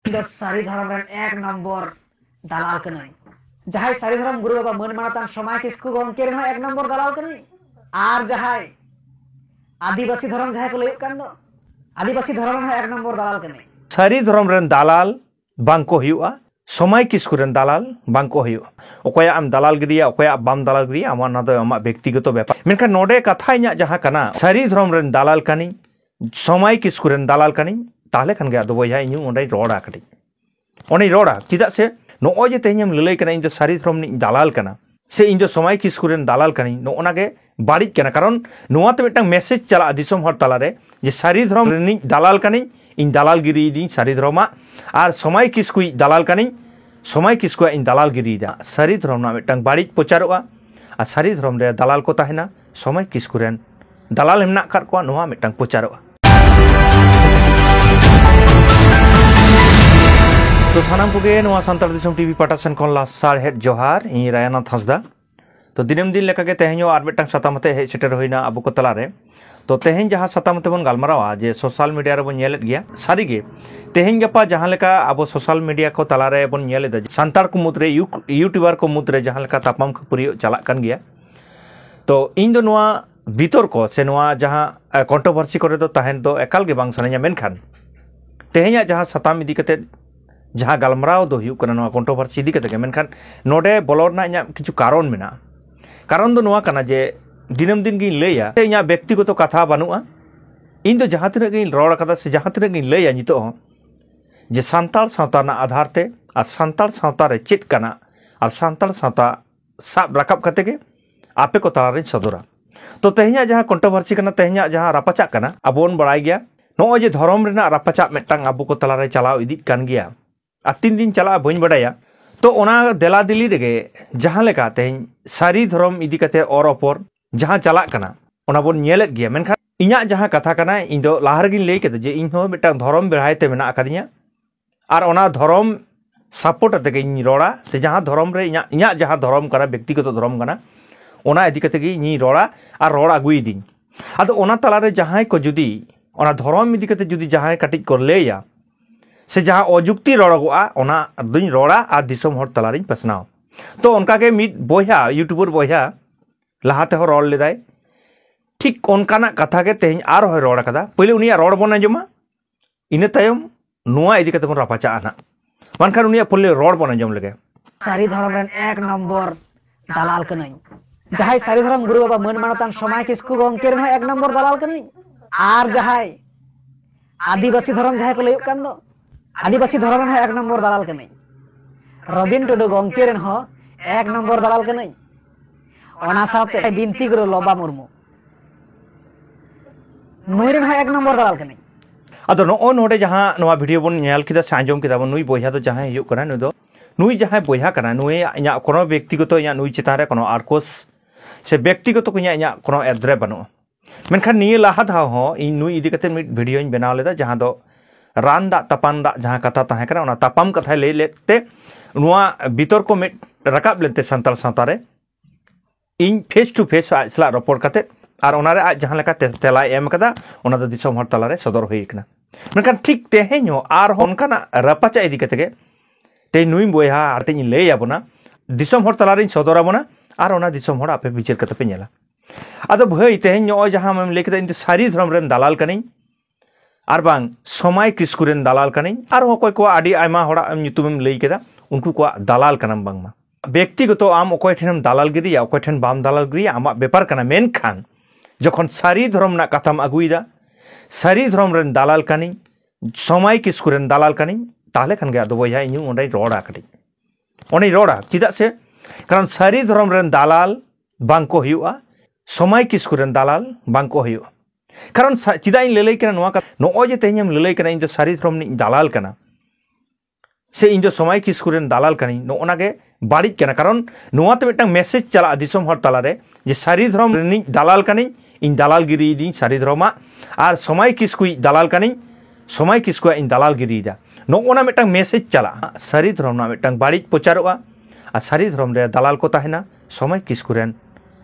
सारी धर्म एक नम्बर दलाल कनाई जहां सारी धर्म गुरु बाबा मन मानतान समय किसकु गंके एक नम्बर दलाल कनाई आर जहां आदिवासी धर्म जहां को लय कान दो आदिवासी धर्म एक नम्बर दलाल कनाई सारी धर्म रेन दलाल बांको हुआ समय किसकु रेन दलाल बांको हुआ ओकया आम दलाल गिरिया ओकया बाम दलाल गिरिया आमा ना दो आमा व्यक्तिगत बेपार मेनखान नोडे कथा इᱧᱟᱜ जहां कना सारी धर्म रेन दलाल कानी समय किसकु रेन दलाल कानी ताहले खान गे आदो बयहा इñu ओंडे रोड़ा कटी ओने रोड़ा चेदा से नोय जे तेहम ललय कना इन सारी धर्म नि दलाल कना से इन समय किसकु रेन दलाल कानी नोना गे बाड़िज कना कारण नोआते मिटांग मेसेज चला दिसम हर तालारे जे सारी धर्म रेन दलाल कानी इन दलाल गिरी दी सारी धर्मा और समय किसकु दलाल कानी समय किसकु इन दलाल गिरी दा सारी धर्म ना मिटांग बाड़िज प्रचारोआ और सारी धर्म रे दलाल को ताहेना समय किसकु रेन दलाल हेमना काट को नोआ मिटांग प्रचारोआ। तो सानाम कोगे नोआ सांताल दिसम टीवी पाटासन खन लासार हेड जोहार इन रायनाथ हांसदा तो दिनम दिन लेका के तेहेñो आर मिटांग सातामते हे सेटर होइना अबो को तलारे तो तेहेñ जहां सातामते बन गालमारावा जे सोशल मीडिया रे बन नेलेत गया सारीगे तेहेñ गपा जहां लेका अबो सोशल मीडिया को तलारे बन नेलेदा सांतार को मुद्रे यूट्यूबर को मुद्रे जहां लेका तापाम खपुरियो चला कान गया तो इन दो नोआ बितर को से नोआ जहां कंट्रोवर्सी करे दो ताहेन दो एकाल गे बांग सनाया मेनखान तेहेña जहां साताम इदी कते जहां गालमाराव दो हुयु कना नोआ कंट्रोवर्सी इदी कते मेनखान नोडे बोलरना इña किछु कारण मेना कारण दो नोआ कना जे दिनम दिन गिन लैया इña व्यक्तिगत कथा बानुआ इन दो जहां तिना गिन रोड कदा से जहां तिना गिन लैया नितो जे सांताल सावता ना आधार ते और सांताल सावता रे चेत कना और सांताल सावता साब राकब कते के आपे को तलारे सदरा तो तेहेña जहां कंट्रोवर्सी कना तेहेña जहां रापाचा कना अबोन बड़ाई गया नो जे धर्म रेना रापाचा मेटांग अबो को तलारे चलाव इदी कान गया आ 3 दिन चला बइन बड़ाया तो ओना देला दिली रेगे जहां लेका तेहेñ सारी धर्म इदी कते और अपर जहां चला कना ओना बोन नेलेत गया मेनखान इña जहां कथा कना इन दो लाहार गिन लay केते जे इन हो मेटांग धर्म बेढ़ायते मेना अकादिया और ओना धर्म सपोर्ट अते इन रोड़ा से जहां धर्म रे इña जहां धर्म कना व्यक्तिगत धर्म कना ओना इदी कते गी नी रोड़ा और रोड़ अगुई दिन आदो ओना तलारे जहां को जुदी ओना धर्म इदी कते जुदी जहां कटिज को लैया से जहां अजुक्ति रोड़गोआ ओना दुई रोड़ा और दिसम हर तलारिन पसनाव तो उनका के मिड बोया यूट्यूबर बोया लहाते हो रोड़ लेदाय ठीक उनकाना कथा के तेहेñ आर हो रोड़ कदा पहिले उनिया रोड़ बन आंजमा इने तायम नोआ इदी कते बन रापाचा आना मानखान उनिया पहिले रोड़ बन आंजम लगे सारी धर्म एक नम्बर दलाल कनाई जहां सारी धर्म गुरु बाबा मन मानतान समय किसकु गंके एक नम्बर दलाल कनाई आर जहां आदिवासी धर्म जहां को लय कान दो आदिवासी धर्म एक नम्बर दलाल कनाई रबिन टुडू गंके रेन हो एक नम्बर दलाल कनाई ओना साथे बिनती गुरु लोबा मुर्मू नुई रेन हो एक नम्बर दलाल कनाई अदो नो नोडे जहां नोआ वीडियो बन नेल किदा से आंजम किदा बन नुई बोया तो जहां हियो कना नुई दो नुई जहां बोया कना नुई इña कोनो व्यक्तिगत इña नुई चितान रे कोनो आरकोस से व्यक्तिगत को इña कोनो एद्रे बनो मेनखान निये लाहा धा हो इन नुई इदी कते मिड वीडियो इन बनाव लेदा जहां दो रान दा तपान दा जहां कथा ताहे कना ओना तापाम कथा लय लेते नुआ बितर को मिड रकाब लेते संताल सावतारे इन फेस टू फेस आसला रपोड़ कते और ओनारे आज जहां लेका तेला एम कदा ओना दो दिसम हर तलारे सदर होई कना मेनखान ठीक तेहेño आर होनकाना रपाचा इदी कते के ते नुई बोया आरते इन लय आबोना दिसम हर तलारे सदर आबोना और ओना दिसम हर आपे विचार कते पे नेला आदो भाई तेहेño जहां हम लेके इन सारी धर्म रेन दलाल कनी और बांग समय किसकु रेन दलाल कनी और अकोय को आडी आयमा होड़ा ᱧᱩᱛᱩᱢᱮᱢ लय केदा उनको को दलाल कनाम बांगमा व्यक्तिगत आम अकोय ठेनम दलाल गिरिया अकोय ठेन बाम दलाल गिरिया आमा बेपार कना मेनखान जखन सारी धर्म ना कथाम अगुइदा सारी धर्म रेन दलाल कानी समय किसकु रेन दलाल कानी ताहले खान गे आदो बयहा इñu ओंडे रोड़ा कटी ओने रोड़ा चेदा से कारण सारी धर्म रेन दलाल बांको हुआ समय किसकु रेन दलाल बांको हुआ कारण चेदा इन ललय कना नोआ नो जे तेहेñam ललय कना इन सारी धर्म नि दलाल कना से इन जो समय किसकु रेन दलाल कानी नोना गे बाड़िज कना कारण नोआते मिटांग मेसेज चला दिसम हर तालारे जे सारी धर्म रेन दलाल कानी इन दलाल गिरी दी सारी धर्मा और समय किसकु दलाल कानी समय किसकु इन दलाल गिरी दा नोना मिटांग मेसेज चला सारी धर्म ना मिटांग बाड़िज प्रचारोआ और सारी धर्म रे दलाल को ताहेना समय किसकु रेन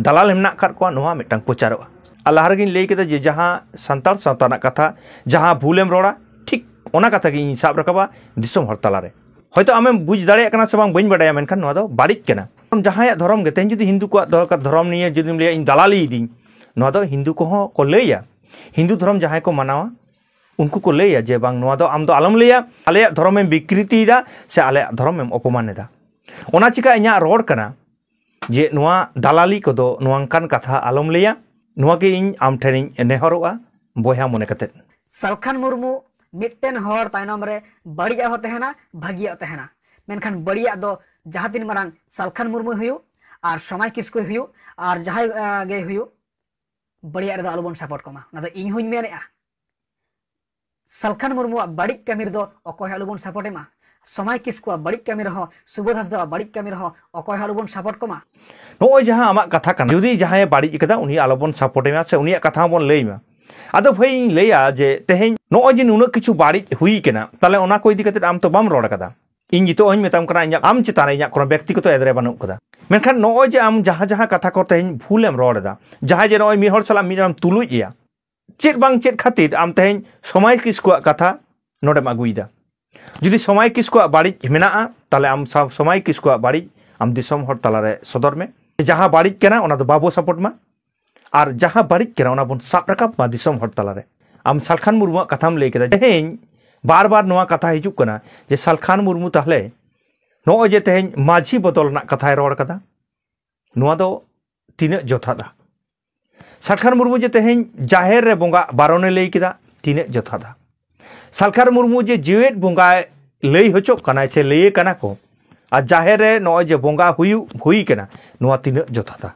दलाल हेमना काट को नोआ मिटांग प्रचारोआ अल्लाह गिन लय केदा जे जहां संताल सावता ना कथा जहां भूलेम रोड़ा ठीक ओना कथा गे इन साब रकाबा दिसम हर तलारे होयतो आमें बुझ दाड़े कना से बांग बइन बाडाया मेनखान नोआ दो बाड़िज कना जहां धर्म गे तेन जुदी हिंदू को धर्म निये जुदी ले इन दलाली दी नोआ दो हिंदू को हो को लेया हिंदू धर्म जहां को मनावा उनको को लेया जे बांग नोआ दो आम दो आलम लेया आले धर्म में विकृति दा से आले धर्म में अपमान दा ओना चिका इन्या रोड कना जे नोआ दलाली को दो नोआंकान कथा आलम लेया नोआ के इन आम ठेनिंग नेहरोआ बोया मने कते सलखान मुर्मू मिट्टन हर तायनम रे बड़िया हो तहना भागिया तहना मेनखान बड़िया दो जहां दिन मारांग सलखान मुर्मू हुयु और समय किसको हुयु और जहां गे हुयु बड़िया रे दो आलुबन सपोर्ट कमा ना दो इन हुई मेनेआ सलखान मुर्मू बड़ी कमी दो अकोय आलुबन सपोर्ट एमा समय किसको बड़ी कमी रहो सुबोध हांसदा बड़ी कमी रहो अकोय आलुबन सपोर्ट कमा नो जहां आमा कथा कना जुदी जहां बड़ी कदा उनी आलुबन सपोर्ट एमा से उनी कथा बन लेमा आदो भाई लेया जे तेहें नो जे नुना किछु बाड़ी हुई केना ताले ओना को इदी कते आम तो बाम रोड कदा इन जितो अन मेताम कना इया आम चितान इया कोनो व्यक्तिगत एदरे बानु कदा मेनखान नो जे आम जहां जहां कथा को तेहें भूलेम रोड दा जहां जे नो मी हर सला मिराम तुलुज या चेत बांग चेत खातिर आम तेहें समय किसको कथा नोडेम अगुइदा जुदी समय किसको बाड़ी मेना ताले आम समय किसको बाड़ी आम दिसम हर तलारे सदर में जहां बाड़ी केना ओना दो बाबो सपोर्ट मा और जहां बाड़ी केना ओना बन साब रकाब मा दिसम हर तलारे आम सलखान मुर्मू कथाम लई केदा तेहें बार बार नोआ कथा हिजुक कना जे सलखान मुर्मू ताहले नो जे तेहें माझी बदल ना कथाय रोड कदा नोआ दो तिना जथादा सलखान मुर्मू जे तेहें जाहेर रे बोंगा बारोने लई केदा तिना जथादा सलखान मुर्मू जे जीवेत बोंगा लई होचो कना से लई कना को आ जाहेर रे नो जे बोंगा हुई केना नोआ तिना जथादा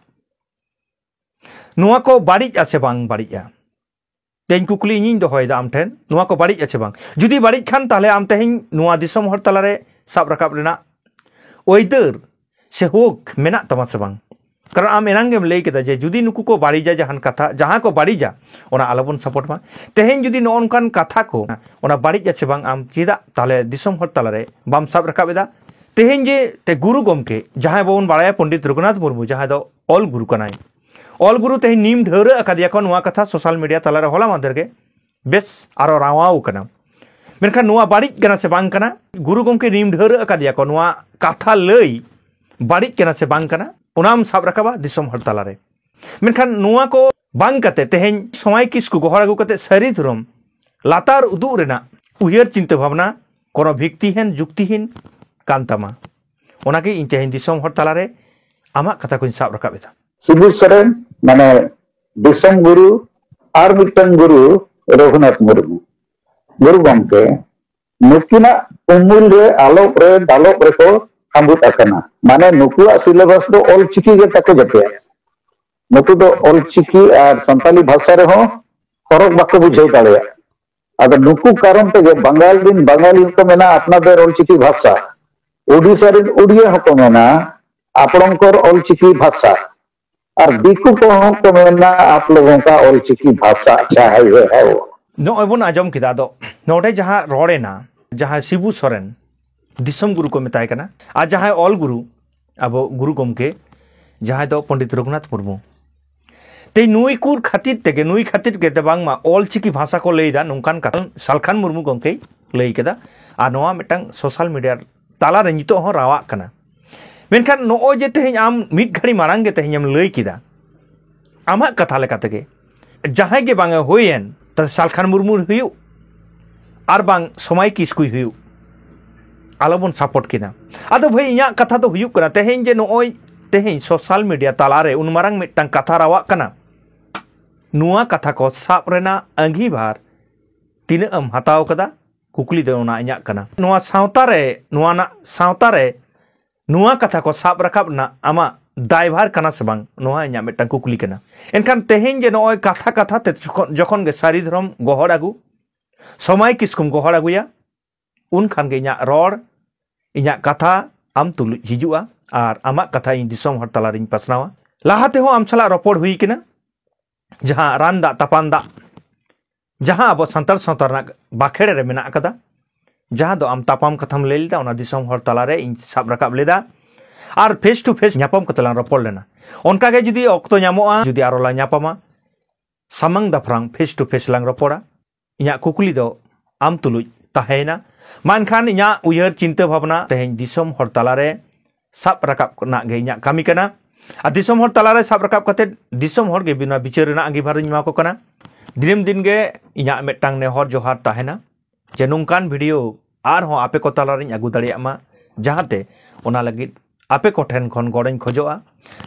नोआ को बाड़ी आसे बांग बाड़ी आ तेन कुकली इन दोहयदा आम ठेन नोआ को बाड़ी आचे बांग जुदी बाड़ी खान ताले आम तेहें नोआ दिसम हर तलारे साब रकाब लेना ओइदर से होक मेना तमा से बांग कारण आम एनांगेम लई केदा जे जुदी नुकु को बाड़ी जा जहान कथा जहां को बाड़ी जा ओना आलोबन सपोर्ट मा तेहें जुदी नो अनकान कथा को ओना बाड़ी आचे बांग आम चेदा ताले दिसम हर तलारे बाम साब रकाबेदा तेहें जे ते गुरु गमके जहां बोन बाड़ाया पंडित रघुनाथ मुर्मू जहां दो ऑल गुरु कनाय ऑल गुरु तेहें नीम ढेर अकादिया को नोआ कथा सोशल मीडिया तलारे होला मादर के बेस आरो रावाव कना मेनखान नोआ बाड़ी कना से बांग कना गुरु गमके नीम ढेर अकादिया को नोआ कथा लई बाड़ी कना से बांग कना ओनाम साब रकाबा दिसम हर तलारे मेनखान नोआ को बांग कते तेहें समय किसको गोहर अगु कते सरी धरम लातार उदु रेना उयहर चिंता भावना कोनो भिक्तिहीन जुक्तिहीन कांतामा ओनाके इन तेहें दिसम हर तलारे आमा कथा को साब रकाबेदा शिबू सोरेन माने दिसम गुरु और मिटन गुरु रघुनाथ मुर्मू गुरु गमके नुकिना उमुल रे आलोक रे दालोक रे को हांबुत आकना माने नुकुआ सिलेबस दो ऑल चिकी गे ताको जते नुकु दो ऑल चिकी और संताली भाषा रे हो फरक बाको बुझाई दाड़िया अगर नुकु कारण ते बंगाली को मेना अपना देर ऑल चिकी भाषा ओडिसा रे ओडिया हको मेना आपणकर ऑल चिकी भाषा और दिकु को मेना आप लोगों का ऑल चिकी भाषा चाहे है नो अबन आजम किदा दो नोडे जहां रोडेना जहां शिबू सोरेन दिसम गुरु को मेताय कना आ जहां ऑल गुरु अब गुरु गमके जहां दो पंडित रघुनाथ मुर्मू ते नुई कुर खातिर तेगे नुई खातिर के बांग मा ऑल चिकी भाषा को लेदा नोंकान कथा सलखान मुर्मू गमके लई केदा आ नोआ मिटंग सोशल मीडिया ताला रे नितो हो रावा कना मेनखान नो जे तेहें आम मिट घड़ी मारांग गे तेहें आम लई किदा आमा कथा लेका तेगे जहां गे बांग होयेन त सलखान मुर्मू हुयु आर बांग समय किसकु हुयु आलोबन सपोर्ट किना आदो भाई इया कथा तो हुयु कना तेहें जे नोय तेहें सोशल मीडिया तालारे उन मारांग मिटंग कथा रावा कना नुआ कथा को साब रेना अंगीभार तिना अम हताव कदा कुकली दे ओना इया कना नुआ सावता रे नुआ कथा को साब रकाब ना आमा दायभार कना से बांग नुआ इया मिटंग कुकली कना एनखान तेहें जे नोय कथा कथा ते जखन गे सारी धर्म गोहर आगु समय किसकुम गोहर आगुया उन खान गे इया रोड इया कथा आम तुलु हिजुआ और आमा कथा इन दिसम हर तलारिन पासनावा लाहाते हो आम सला रपोड़ हुई किना जहां रानदा तापानदा जहां अब संतार सावतार ना बाखेड़े रे मेना कदा जहां दो आम तापाम कथाम ले लेदा ओना दिसम हर तलारे इन साब रकाब लेदा और फेस टू फेस न्यापाम कतला रपोड़ लेना उनका के जुदी ऑक्तो न्यामोआ जुदी आरो ला न्यापामा सामंग दाफ्रांग फेस टू फेस लांग रपोड़ा इया कुकुली दो आम तुलुज tahena mankan inya uyar cinta bhavana tehen disom hor talare sab rakap na ge inya kami kana a disom hor talare sab rakap kate disom hor ge bina bicar na angibar nya ko kana dinem din ge inya metang ne hor johar tahena je nungkan video ar ho ape ko talare agu dariya ma jahate ona lagit ape ko then khon goreñ khojoa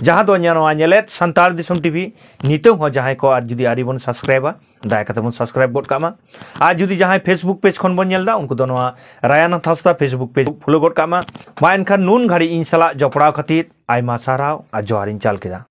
jaha do nya noa nyelet santar disom tv nitong ho jahay ko ar judi ari bon subscribe daya kate bon subscribe bot kama ar judi jahay facebook page khon bon nyelda unku do noa Rayanath Hasda facebook page follow bot kama ma enkhan nun ghari insala jopra khatit aima sarau a joharin chal keda।